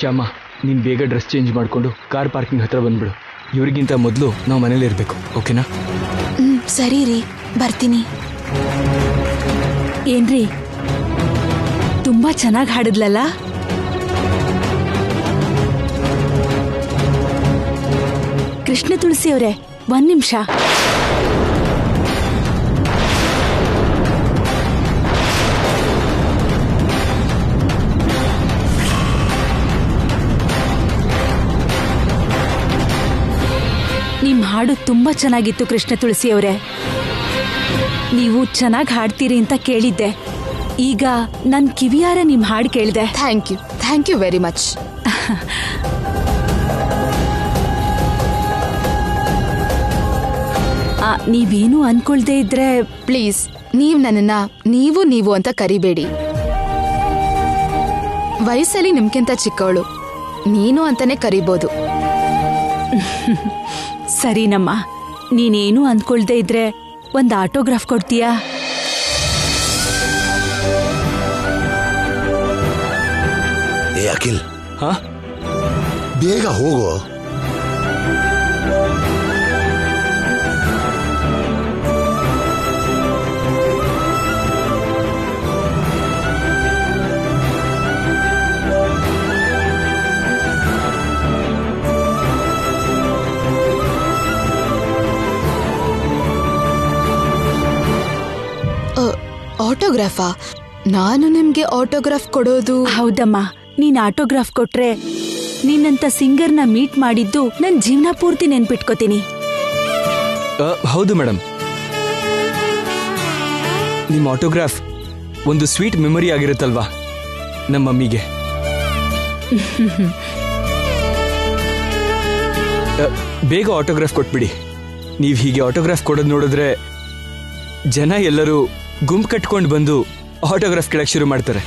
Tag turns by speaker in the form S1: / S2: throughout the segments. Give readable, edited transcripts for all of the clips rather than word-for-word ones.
S1: ಶ್ಯಾಮ, ನೀನು ಬೇಗ dress change ಮಾಡಿಕೊಂಡು ಕಾರ್ ಪಾರ್ಕಿಂಗ್ ಹತ್ರ ಬಂದ್ಬಿಡು. ಇವ್ರಿಗಿಂತ ಮೊದಲು ನಾವು ಮನೇಲಿ ಇರಬೇಕು, ಓಕೆನಾ?
S2: ಸರಿ ರೀ, ಬರ್ತೀನಿ.
S3: ಏನ್ರಿ, ತುಂಬಾ ಚೆನ್ನಾಗಿ ಹಾಡಿದ್ಲಲ್ಲ? ಕೃಷ್ಣ ತುಳಸಿ ಅವರೇ, 1 ನಿಮಿಷ. ನಿಮ್ ಹಾಡು ತುಂಬಾ ಚೆನ್ನಾಗಿತ್ತು ಕೃಷ್ಣ ತುಳಸಿ ಅವರೇ. ನೀವು ಚೆನ್ನಾಗಿ ಹಾಡ್ತೀರಿ ಅಂತ ಕೇಳಿದ್ದೆ. ಈಗ ನನ್ ಕಿವಿಯಾರ ನಿಮ್ ಹಾಡು ಕೇಳಿದೆ.
S2: Thank you very much.
S3: ನೀವೇನು ಅನ್ಕೊಳ್ದೇ ಇದ್ರೆ
S2: ಪ್ಲೀಸ್, ನೀವ್ ನನ್ನನ್ನ ನೀವು ಅಂತ ಕರಿಬೇಡಿ. ವಯಸ್ಸಲ್ಲಿ ನಿಮ್ಗಿಂತ ಚಿಕ್ಕವಳು, ನೀನು ಅಂತಾನೆ ಕರಿಬೋದು.
S3: ಸರಿನಮ್ಮ, ನೀನೇನು ಅನ್ಕೊಳ್ದೇ ಇದ್ರೆ ಒಂದು ಆಟೋಗ್ರಾಫ್ ಕೊಡ್ತೀಯಾ?
S4: ಏ ಅಖಿಲ್,
S1: ಹಾ,
S4: ಬೇಗ ಹೋಗೋ.
S2: ಆಟೋಗ್ರಾಫಾ? ನಾನು ನಿಮ್ಗೆ ಆಟೋಗ್ರಾಫ್ ಕೊಡೋದು?
S3: ಹೌದಮ್ಮ, ನೀನ್ ಆಟೋಗ್ರಾಫ್ ಕೊಟ್ರೆ ನಿನ್ನಂತ ಸಿಂಗರ್ನ ಮೀಟ್ ಮಾಡಿದ್ದು ನನ್ ಜೀವನ ಪೂರ್ತಿ ನೆನ್ಪಿಟ್ಕೋತೀನಿ.
S1: ಹೌದು ಮೇಡಮ್, ನಿಮ್ಮ ಆಟೋಗ್ರಾಫ್ ಒಂದು ಸ್ವೀಟ್ ಮೆಮೊರಿ ಆಗಿರುತ್ತಲ್ವಾ ನಮ್ಮ ಮಮ್ಮಿಗೆ. ಬೇಗ ಆಟೋಗ್ರಾಫ್ ಕೊಟ್ಬಿಡಿ. ನೀವು ಹೀಗೆ ಆಟೋಗ್ರಾಫ್ ಕೊಡೋದು ನೋಡಿದ್ರೆ ಜನ ಎಲ್ಲರೂ ಗುಂಪು ಕಟ್ಕೊಂಡು ಬಂದು ಆಟೋಗ್ರಾಫ್ ಕೇಳಕ್ಕೆ ಶುರು ಮಾಡ್ತಾರೆ.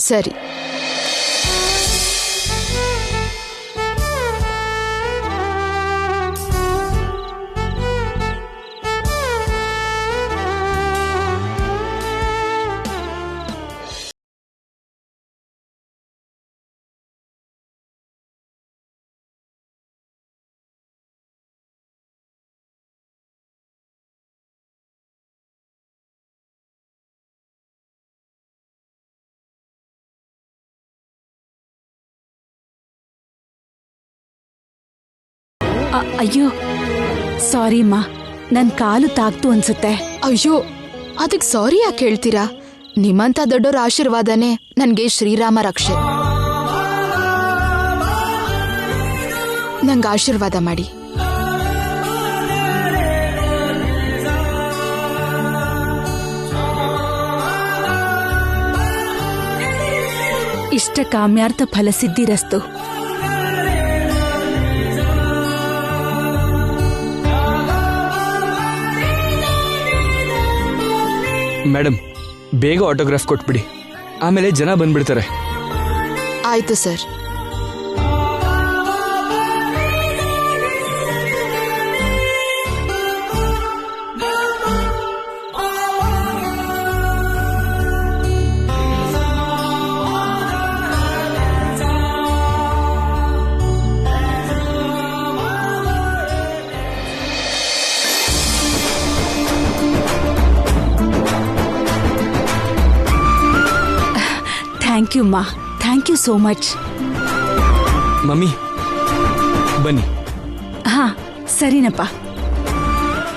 S2: ಸರಿ.
S3: ಅಯ್ಯೋ ಸಾರಿ ಅಮ್ಮ, ನನ್ ಕಾಲು ತಾಗ್ತು ಅನ್ಸುತ್ತೆ.
S2: ಅಯ್ಯೋ, ಅದಕ್ಕೆ ಸಾರಿ ಯಾಕೆ ಹೇಳ್ತೀರಾ? ನಿಮ್ಮಂತ ದೊಡ್ಡೋರ ಆಶೀರ್ವಾದನೇ ನನ್ಗೆ ಶ್ರೀರಾಮ ರಕ್ಷೆ. ನಂಗೆ ಆಶೀರ್ವಾದ ಮಾಡಿ.
S3: ಇಷ್ಟ ಕಾಮ್ಯಾರ್ಥ ಫಲಸಿದ್ಧಿರಸ್ತು.
S1: ಮೇಡಮ್, ಬೇಗ ಆಟೋಗ್ರಾಫ್ ಕೊಟ್ಬಿಡಿ, ಆಮೇಲೆ ಜನ ಬಂದ್ಬಿಡ್ತಾರೆ.
S2: ಆಯ್ತು ಸರ್.
S3: ಥ್ಯಾಂಕ್ ಯು ಮಾ, thank you so much.
S1: Mummy ಬನ್ನಿ.
S3: ಹಾ ಸರಿನಪ್ಪ,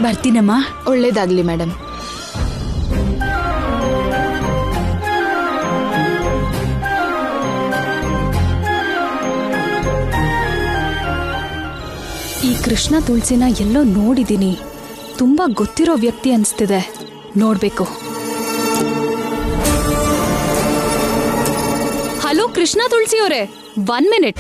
S3: ಬರ್ತೀನಮ್ಮ.
S2: ಒಳ್ಳೇದಾಗ್ಲಿ ಮೇಡಮ್.
S5: ಈ ಕೃಷ್ಣ ತುಳಸಿನ ಎಲ್ಲೋ ನೋಡಿದ್ದೀನಿ. ತುಂಬಾ ಗೊತ್ತಿರೋ ವ್ಯಕ್ತಿ ಅನ್ಸ್ತಿದೆ. ನೋಡ್ಬೇಕು. ಹಲೋ ಕೃಷ್ಣ ತುಳಸಿ ಅವರೇ, 1 ಮಿನಿಟ್.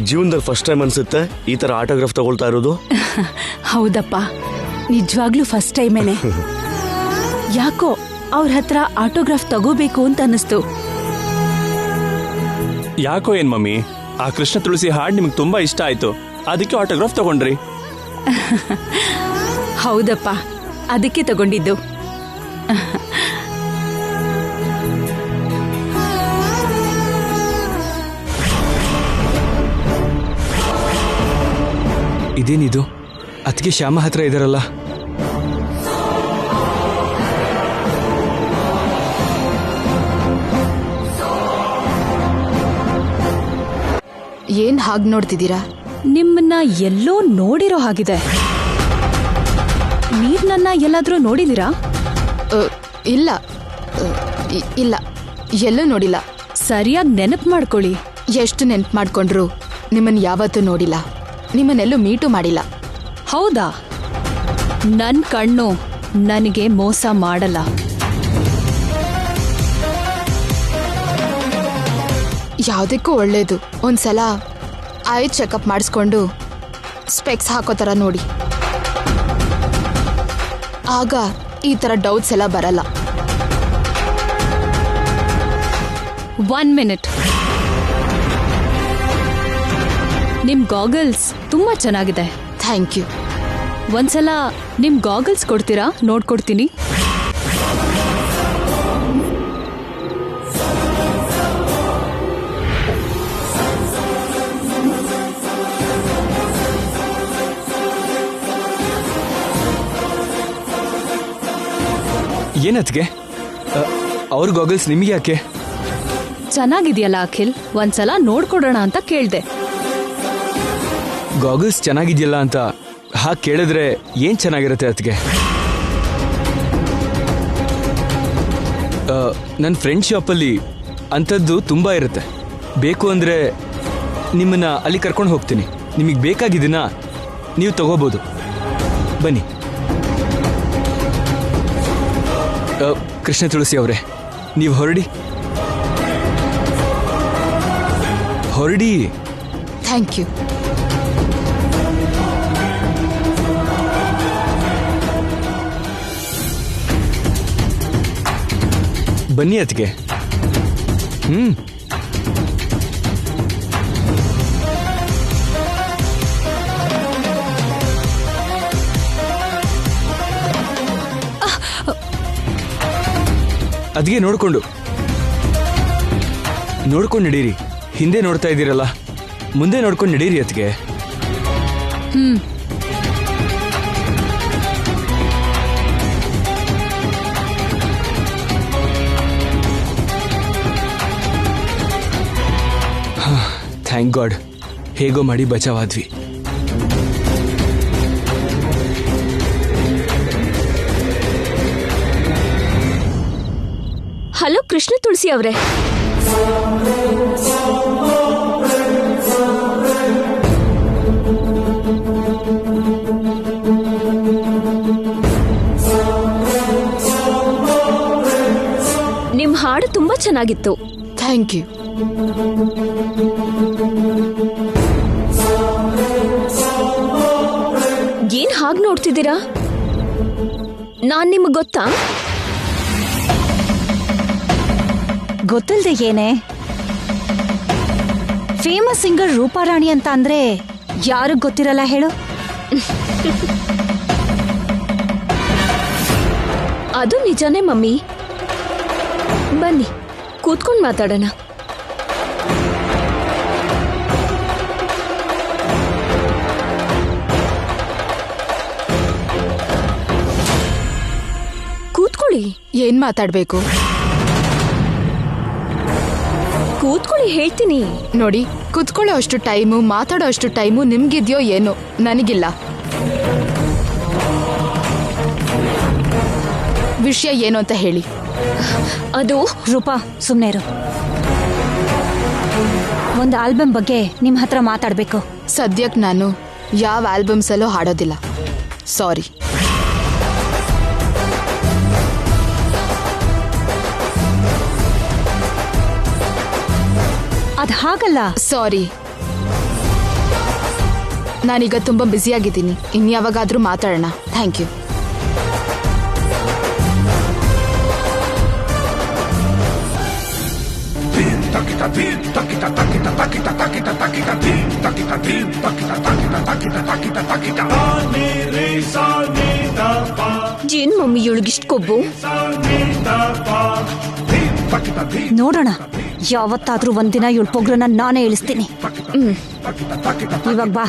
S6: ಜೀವನದಲ್ಲಿ ಫಸ್ಟ್ ಟೈಮ್ ಅನ್ಸುತ್ತೆ ಈ ತರ ಆಟೋಗ್ರಾಫ್ ತಗೊಳ್ತಾ ಇರೋದು.
S3: ಹೌದಪ್ಪ, ನಿಜವಾಗ್ಲೂ ಫಸ್ಟ್ ಟೈಮೇನೆ. ಯಾಕೋ ಅವ್ರ ಹತ್ರ ಆಟೋಗ್ರಾಫ್ ತಗೋಬೇಕು ಅಂತ ಅನ್ನಿಸ್ತು.
S7: ಯಾಕೋ ಏನ್ ಮಮ್ಮಿ, ಆ ಕೃಷ್ಣ ತುಳಸಿ ಹಾಡು ನಿಮ್ಗೆ ತುಂಬಾ ಇಷ್ಟ ಆಯ್ತು, ಅದಕ್ಕೆ ಆಟೋಗ್ರಾಫ್ ತಗೊಂಡ್ರಿ.
S3: ಹೌದಪ್ಪ, ಅದಕ್ಕೆ ತಗೊಂಡಿದ್ದು.
S1: ಇದೇನಿದು? ಅದಕ್ಕೆ ಶ್ಯಾಮ ಹತ್ರ ಇದಾರಲ್ಲ.
S2: ಏನ್ ಹಾಗ್ ನೋಡ್ತಿದ್ದೀರಾ?
S5: ನಿಮ್ಮನ್ನ ಎಲ್ಲೋ ನೋಡಿರೋ ಹಾಗಿದೆ. ನೀವ್ ನನ್ನ ಎಲ್ಲಾದ್ರೂ ನೋಡಿದೀರಾ?
S2: ಇಲ್ಲ ಇಲ್ಲ, ಎಲ್ಲೂ ನೋಡಿಲ್ಲ.
S5: ಸರಿಯಾಗಿ ನೆನಪು ಮಾಡ್ಕೊಳ್ಳಿ.
S2: ಎಷ್ಟು ನೆನ್ಪು ಮಾಡ್ಕೊಂಡ್ರು ನಿಮ್ಮನ್ನ ಯಾವತ್ತೂ ನೋಡಿಲ್ಲ, ನಿಮ್ಮನ್ನೆಲ್ಲೂ ಮೀಟು ಮಾಡಿಲ್ಲ.
S5: ಹೌದಾ? ನನ್ ಕಣ್ಣು ನನಗೆ ಮೋಸ ಮಾಡಲ್ಲ.
S2: ಯಾವುದಕ್ಕೂ ಒಳ್ಳೇದು ಒಂದ್ಸಲ ಐ ಚೆಕಪ್ ಮಾಡಿಸ್ಕೊಂಡು ಸ್ಪೆಕ್ಸ್ ಹಾಕೋ ಥರ ನೋಡಿ. ಆಗ ಈ ಥರ ಡೌಟ್ಸ್ ಎಲ್ಲ ಬರಲ್ಲ.
S5: 1 ಮಿನಿಟ್. ನಿಮ್ ಗಾಗಲ್ಸ್ ತುಂಬಾ ಚೆನ್ನಾಗಿದೆ.
S2: Thank you.
S5: ಒಂದ್ಸಲ ನಿಮ್ ಗಾಗಲ್ಸ್ ಕೊಡ್ತೀರಾ? ನೋಡ್ಕೊಡ್ತೀನಿ.
S1: ಏನತ್ಗೆ ಅವ್ರ ಗಾಗಲ್ಸ್ ನಿಮಗೆ ಯಾಕೆ?
S5: ಚೆನ್ನಾಗಿದೆಯಲ್ಲ ಅಖಿಲ್, ಒಂದ್ಸಲ ನೋಡ್ಕೊಡೋಣ ಅಂತ ಕೇಳ್ದೆ.
S1: ಗಾಗಲ್ಸ್ ಚೆನ್ನಾಗಿದೆಯಲ್ಲ ಅಂತ ಹಾಗೆ ಕೇಳಿದ್ರೆ ಏನ್ ಚೆನ್ನಾಗಿರುತ್ತೆ ಅದಕ್ಕೆ? ನನ್ನ ಫ್ರೆಂಡ್ ಶಾಪಲ್ಲಿ ಅಂಥದ್ದು ತುಂಬ ಇರುತ್ತೆ. ಬೇಕು ಅಂದರೆ ನಿಮ್ಮನ್ನ ಅಲ್ಲಿ ಕರ್ಕೊಂಡು ಹೋಗ್ತೀನಿ. ನಿಮಗೆ ಬೇಕಾಗಿದ್ದನ್ನ ನೀವು ತಗೋಬೋದು. ಬನ್ನಿ. ಕೃಷ್ಣ ತುಳಸಿ ಅವರೇ, ನೀವು ಹೊರಡಿ.
S2: Thank you.
S1: ಬನ್ನಿ ಅದಕ್ಕೆ. ಅದ್ಗೆ ನೋಡ್ಕೊಂಡು ನಡೀರಿ. ಹಿಂದೆ ನೋಡ್ತಾ ಇದ್ದೀರಲ್ಲ, ಮುಂದೆ ನೋಡ್ಕೊಂಡು ನಡೀರಿ ಅದಕ್ಕೆ. ಥ್ಯಾಂಕ್ ಗಾಡ್, ಹೇಗೋ ಮಾಡಿ ಬಚಾವಾದ್ವಿ.
S3: ಹಲೋ ಕೃಷ್ಣ ತುಳಸಿ ಅವರೇ. ನಿಮ್ ಹಾಡು ತುಂಬಾ ಚೆನ್ನಾಗಿತ್ತು.
S2: Thank you.
S3: ಏನ್ ಹಾಗೆ ನೋಡ್ತಿದ್ದೀರಾ? ನಾನ್ ನಿಮ್ಗೆ ಗೊತ್ತಾ?
S8: ಗೊತ್ತಿಲ್ದೆ ಏನೇ? ಫೇಮಸ್ ಸಿಂಗರ್ ರೂಪಾರಾಣಿ ಅಂತ ಅಂದ್ರೆ ಯಾರಿಗ್ ಗೊತ್ತಿರಲ್ಲ ಹೇಳು?
S3: ಅದು ನಿಜಾನೇ ಮಮ್ಮಿ. ಬನ್ನಿ ಕೂತ್ಕೊಂಡು ಮಾತಾಡೋಣ. ಕೂತ್ಕೊಳ್ಳಿ.
S2: ಏನ್ ಮಾತಾಡ್ಬೇಕು?
S3: ಕೂತ್ಕೊಳ್ಳಿ, ಹೇಳ್ತೀನಿ.
S2: ನೋಡಿ, ಕುತ್ಕೊಳ್ಳೋ ಅಷ್ಟು ಟೈಮು, ಮಾತಾಡೋ ಅಷ್ಟು ಟೈಮು ನಿಮ್ಗಿದ್ಯೋ ಏನೋ, ನನಗಿಲ್ಲ. ವಿಷಯ ಏನು ಅಂತ ಹೇಳಿ.
S3: ಅದು
S8: ರೂಪಾ, ಸುಮ್ನೆ ಇರು. ಒಂದು ಆಲ್ಬಮ್ ಬಗ್ಗೆ ನಿಮ್ ಹತ್ರ ಮಾತಾಡ್ಬೇಕು.
S2: ಸದ್ಯಕ್ಕೆ ನಾನು ಯಾವ ಆಲ್ಬಮ್ಸಲ್ಲೂ ಹಾಡೋದಿಲ್ಲ. ಸಾರಿ.
S8: ಅದ್ ಹಾಗಲ್ಲ.
S2: ಸಾರಿ. ನಾನೀಗ ತುಂಬಾ ಬ್ಯುಸಿಯಾಗಿದ್ದೀನಿ. ಇನ್ಯಾವಾಗಾದ್ರೂ ಮಾತಾಡೋಣ. Thank you.
S9: ಏನ್ ಮಮ್ಮಿ ಇವಳಿಗಿಷ್ಟು ಕೊಬ್ಬು?
S8: ನೋಡೋಣ, ಯಾವತ್ತಾದ್ರೂ ಒಂದಿನ ಇವಳ ಪೊಗ್ರನ್ನ ನಾನೇ ಇಳಿಸ್ತೀನಿ. ಇವಾಗ ಬಾ.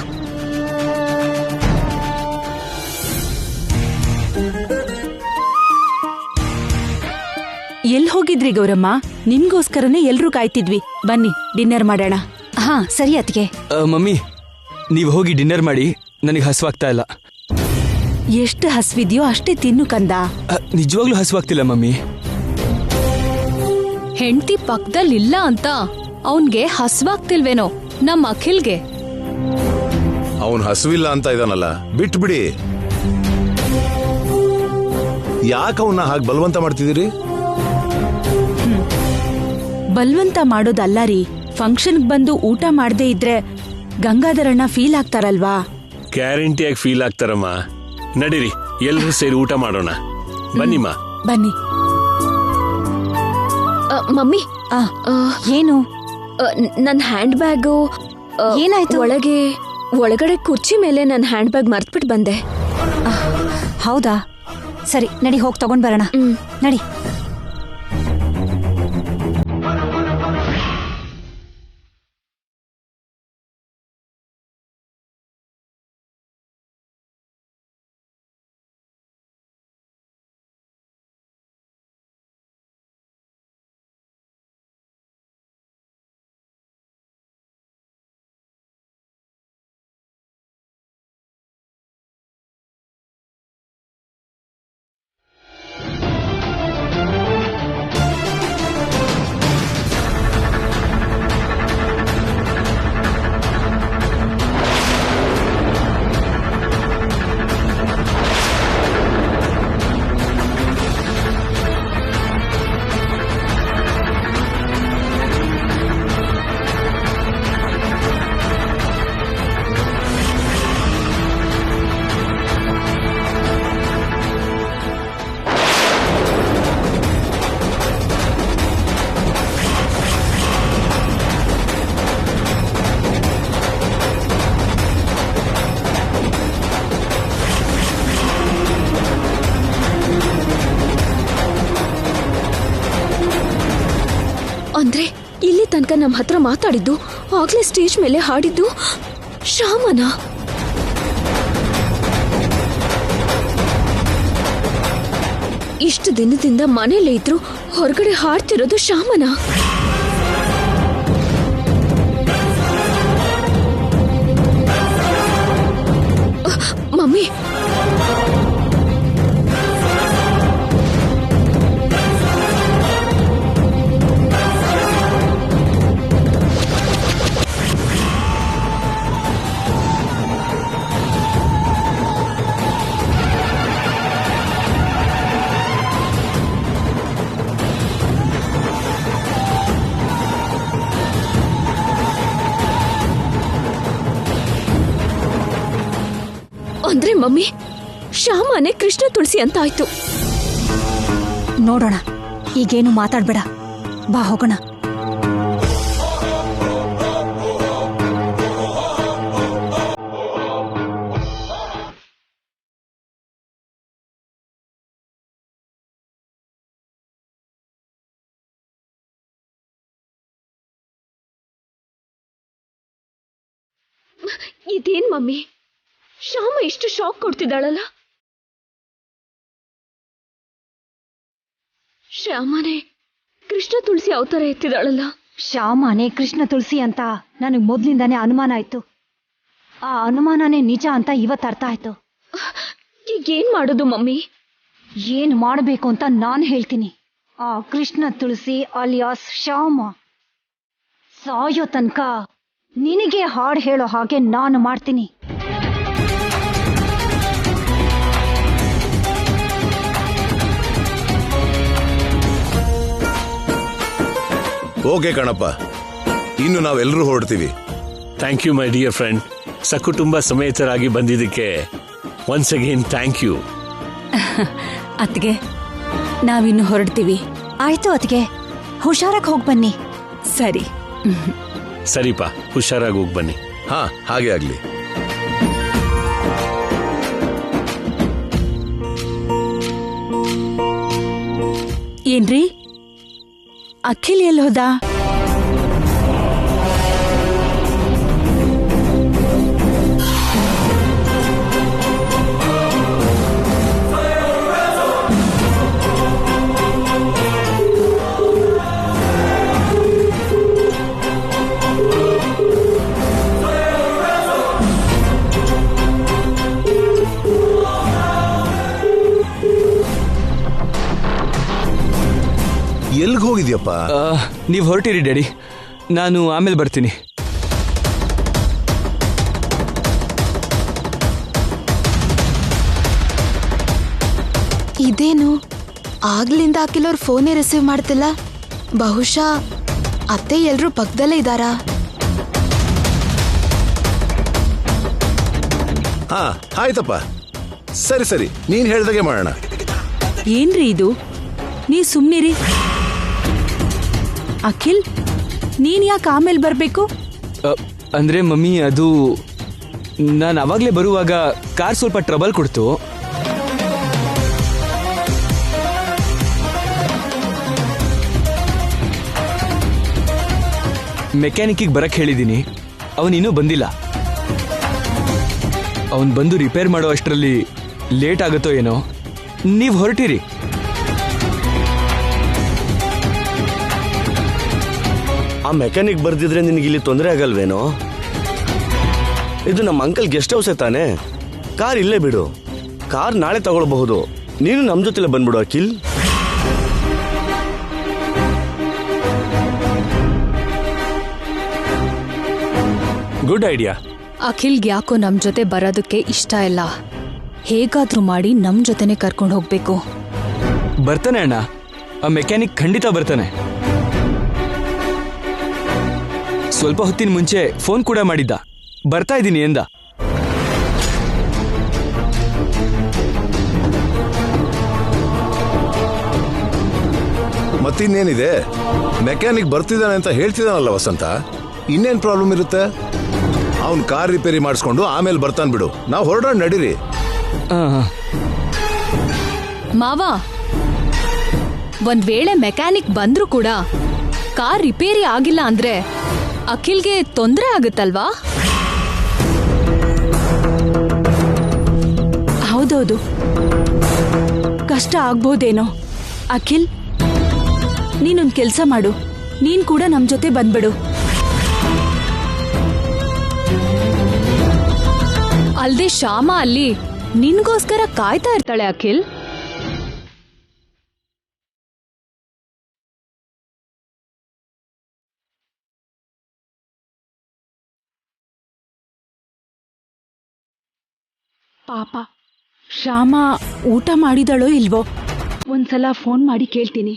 S3: ಎಲ್ ಹೋಗಿದ್ರಿ ಗೌರಮ್ಮ? ನಿಮ್ಗೋಸ್ಕರನೇ ಎಲ್ರೂ ಕಾಯ್ತಿದ್ವಿ. ಬನ್ನಿ ಡಿನ್ನರ್ ಮಾಡೋಣ.
S8: ಹಾ ಸರಿ ಅತ್ತಿಗೆ.
S1: ಮಮ್ಮಿ, ನೀವು ಹೋಗಿ ಡಿನ್ನರ್ ಮಾಡಿ, ನನಗೆ ಹಸುವಾಗ್ತಾ ಇಲ್ಲ.
S3: ಎಷ್ಟು ಹಸ್ವಿದ್ಯೋ ಅಷ್ಟೇ ತಿನ್ನು ಕಂದ.
S1: ನಿಜವಾಗ್ಲೂ ಹಸುವಾಗ್ತಿಲ್ಲ ಮಮ್ಮಿ.
S5: ಹೆಂಡತಿ ಪಕ್ಕದಲ್ಲಿಲ್ಲ ಅಂತ ಅವನ್ಗೆ ಹಸ್ವಾಗ್ತಿಲ್ವೇನೋ ನಮ್ಮ ಅಖಿಲ್ಗೆ.
S4: ಅವನ್ ಹಸುವಿಲ್ಲ ಅಂತ ಇದಾನಲ್ಲ, ಬಿಟ್ಬಿಡಿ. ಯಾಕೆ ಅವನ್ನ ಹಾಗೆ ಬಲವಂತ ಮಾಡ್ತಿದ್ದೀರಿ?
S3: ಬಲ್ವಂತ ಮಾಡೋದಲ್ಲ ರೀ. ಫಂಕ್ಷನ್ಗೆ ಬಂದು ಊಟ ಮಾಡದೇ ಇದ್ರೆ ಗಂಗಾಧರಣ್ಣ ಫೀಲ್ ಆಗ್ತಾರಲ್ವಾ?
S6: ಗ್ಯಾರಂಟಿಯಾಗಿ ಫೀಲ್ ಆಗ್ತಾರಮ್ಮ. ನಡೀರಿ, ಎಲ್ಲರೂ ಸೇರಿ ಊಟ ಮಾಡೋಣ. ಬನ್ನಿಮ್ಮ.
S3: ಬನ್ನಿ.
S9: ಮಮ್ಮಿ,
S8: ಏನು?
S9: ನನ್ನ ಹ್ಯಾಂಡ್ ಬ್ಯಾಗು
S8: ಏನಾಯ್ತು?
S9: ಒಳಗಡೆ ಕುರ್ಚಿ ಮೇಲೆ ನನ್ನ ಹ್ಯಾಂಡ್ ಬ್ಯಾಗ್ ಮರ್ತ್ಬಿಟ್ಟು ಬಂದೆ.
S8: ಹೌದಾ? ಸರಿ, ನಡಿ, ಹೋಗಿ ತಗೊಂಡ್ ಬರೋಣ. ನಡಿ.
S9: ಅಂದ್ರೆ ಇಲ್ಲಿ ತನಕ ನಮ್ಮ ಹತ್ರ ಮಾತಾಡಿದ್ದು, ಆಗ್ಲೇ ಸ್ಟೇಜ್ ಮೇಲೆ ಹಾಡಿದ್ದು ಶ್ಯಾಮನ. ಇಷ್ಟು ದಿನದಿಂದ ಮನೇಲೇ ಇದ್ರು ಹೊರಗಡೆ ಹಾಡ್ತಿರೋದು ಶ್ಯಾಮನ. ಮಮ್ಮಿ, ಅಂದ್ರೆ ಮಮ್ಮಿ, ಶ್ಯಾಮನೆ ಕೃಷ್ಣ ತುಳಸಿ ಅಂತ ಆಯ್ತು.
S8: ನೋಡೋಣ, ಈಗೇನು ಮಾತಾಡ್ಬೇಡ, ಬಾ ಹೋಗೋಣ.
S9: ಇದೇನ್ ಮಮ್ಮಿ, ಶ್ಯಾಮ ಇಷ್ಟು ಶಾಕ್ ಕೊಡ್ತಿದ್ದಾಳಲ್ಲ? ಶ್ಯಾಮನೆ ಕೃಷ್ಣ ತುಳಸಿ ಅವತಾರ ಎತ್ತಿದಾಳಲ್ಲ?
S8: ಶ್ಯಾಮನೆ ಕೃಷ್ಣ ತುಳಸಿ ಅಂತ ನನಗೆ ಮೊದ್ಲಿಂದಾನೇ ಅನುಮಾನ ಆಯ್ತು. ಆ ಅನುಮಾನನೇ ನಿಜ ಅಂತ ಇವತ್ತು ಅರ್ಥ ಆಯ್ತು.
S9: ಈಗೇನ್ ಮಾಡೋದು ಮಮ್ಮಿ?
S8: ಏನ್ ಮಾಡಬೇಕು ಅಂತ ನಾನು ಹೇಳ್ತೀನಿ. ಆ ಕೃಷ್ಣ ತುಳಸಿ ಅಲಿಯಾಸ್ ಶ್ಯಾಮ ಸಾಯೋ ತನಕ ನಿನಗೆ ಹಾಡು ಹೇಳೋ ಹಾಗೆ ನಾನು ಮಾಡ್ತೀನಿ.
S4: ಓಕೆ ಕಣಪ್ಪ, ಇನ್ನು ನಾವೆಲ್ಲರೂ ಹೊರಡ್ತೀವಿ.
S6: Thank you my dear friend. ಸಕುಟುಂಬ ಸಮೇತರಾಗಿ ಬಂದಿದ್ದಕ್ಕೆ ಒನ್ಸ್ ಅಗೇನ್ ಥ್ಯಾಂಕ್ ಯು.
S3: ಅತ್ಗೆ ನಾವಿನ್ನು ಹೊರಡ್ತೀವಿ.
S8: ಆಯ್ತು ಅತ್ಗೆ, ಹುಷಾರಾಗಿ ಹೋಗಿ ಬನ್ನಿ.
S3: ಸರಿ.
S6: ಸರಿಪ, ಹುಷಾರಾಗಿ ಹೋಗಿ ಬನ್ನಿ.
S4: ಹಾ, ಹಾಗೆ ಆಗ್ಲಿ.
S3: ಏನ್ರಿ, ಅಖಿಲ್ ಎಲ್ಲಿ ಹೋದ?
S4: ಎಲ್ಗ್ ಹೋಗಿದ್ಯಪ್ಪ?
S1: ನೀವು ಹೊರಟಿರಿ ಡ್ಯಾಡಿ, ನಾನು ಆಮೇಲೆ ಬರ್ತೀನಿ.
S2: ಇದೇನು ಆಗ್ಲಿಂದ ಅಖಿಲವ್ರ ಫೋನೇ ರಿಸೀವ್ ಮಾಡ್ತಿಲ್ಲ? ಬಹುಶಃ ಅತ್ತೆ ಎಲ್ರೂ ಪಕ್ಕದಲ್ಲೇ ಇದ್ದಾರಾ?
S4: ಹಾ, ಆಯ್ತಪ್ಪ. ಸರಿ ಸರಿ, ನೀನ್ ಹೇಳ್ದಾಗೆ ಮಾಡೋಣ.
S3: ಏನ್ರಿ ಇದು? ನೀ ಸುಮ್ನಿರಿ. ಅಖಿಲ್, ನೀನ್ ಯಾಕೆ ಆಮೇಲೆ ಬರ್ಬೇಕು?
S1: ಅಂದ್ರೆ ಮಮ್ಮಿ, ಅದು ನಾನು ಅವಾಗಲೇ ಬರುವಾಗ ಕಾರ್ ಸ್ವಲ್ಪ ಟ್ರಬಲ್ ಕೊಡ್ತು. ಮೆಕ್ಯಾನಿಕ್ಕಿಗೆ ಬರಕ್ ಹೇಳಿದ್ದೀನಿ, ಅವನಿನ್ನೂ ಬಂದಿಲ್ಲ. ಅವನ್ ಬಂದು ರಿಪೇರ್ ಮಾಡೋ ಅಷ್ಟರಲ್ಲಿ ಲೇಟ್ ಆಗುತ್ತೋ ಏನೋ. ನೀವು ಹೊರಟಿರಿ.
S10: ಆ ಮೆಕ್ಯಾನಿಕ್ ಬರ್ದಿದ್ರೆ ನಿನಗೆ ಇಲ್ಲಿ ತೊಂದರೆ ಆಗಲ್ವೇನೋ? ಇದು ನಮ್ಮ ಅಂಕಲ್ ಗೆಸ್ಟ್ ಹೌಸೇ ತಾನೆ. ಕಾರ್ ಇಲ್ಲೇ ಬಿಡು, ಕಾರ್ ನಾಳೆ ತಗೊಳ್ಬಹುದು. ನೀನು ನಮ್ಮ ಜೊತೆಲೆ ಬಂದ್ಬಿಡು ಅಖಿಲ್.
S7: Good idea.
S5: ಅಖಿಲ್ಗೆ ಯಾಕೋ ನಮ್ ಜೊತೆ ಬರೋದಕ್ಕೆ ಇಷ್ಟ ಇಲ್ಲ. ಹೇಗಾದ್ರೂ ಮಾಡಿ ನಮ್ ಜೊತೆನೆ ಕರ್ಕೊಂಡು ಹೋಗ್ಬೇಕು.
S1: ಬರ್ತಾನೆ ಅಣ್ಣ, ಆ ಮೆಕ್ಯಾನಿಕ್ ಖಂಡಿತ ಬರ್ತಾನೆ. ಸ್ವಲ್ಪ ಹೊತ್ತಿನ ಮುಂಚೆ ಫೋನ್ ಕೂಡ ಮಾಡಿದ್ದ, ಬರ್ತಾ ಇದ್ದೀನಿ ಎಂದ.
S4: ಮತ್ತಿನ್ನೇನಿದೆ, ಮೆಕ್ಯಾನಿಕ್ ಬರ್ತಿದ್ದಾನೆ ಅಂತ ಹೇಳ್ತಿದ್ದಾನಲ್ಲ ವಸಂತ. ಇನ್ನೇನ್ ಪ್ರಾಬ್ಲಮ್ ಇರುತ್ತೆ? ಅವನ್ ಕಾರ್ ರಿಪೇರಿ ಮಾಡಿಸ್ಕೊಂಡು ಆಮೇಲೆ ಬರ್ತಾನ್ ಬಿಡು. ನಾವು ಹೊರಡೋಣ, ನಡೀರಿ.
S5: ಮಾವ, ಒಂದ್ ವೇಳೆ ಮೆಕ್ಯಾನಿಕ್ ಬಂದ್ರು ಕೂಡ ಕಾರ್ ರಿಪೇರಿ ಆಗಿಲ್ಲ ಅಂದ್ರೆ ಅಖಿಲ್ಗೆ ತೊಂದರೆ ಆಗುತ್ತಲ್ವಾ?
S3: ಹೌದೌದು, ಕಷ್ಟ ಆಗ್ಬೋದೇನೋ. ಅಖಿಲ್, ನೀನೊಂದ್ ಕೆಲ್ಸ ಮಾಡು, ನೀನ್ ಕೂಡ ನಮ್ ಜೊತೆ ಬಂದ್ಬಿಡು.
S5: ಅಲ್ದೆ ಶ್ಯಾಮ ಅಲ್ಲಿ ನಿನ್ಗೋಸ್ಕರ ಕಾಯ್ತಾ ಇರ್ತಾಳೆ ಅಖಿಲ್.
S3: ಪಾಪ, ಶ್ಯಾಮ ಊಟ ಮಾಡಿದಳೋ ಇಲ್ವೋ? ಒಂದ್ಸಲ ಫೋನ್ ಮಾಡಿ ಕೇಳ್ತೀನಿ.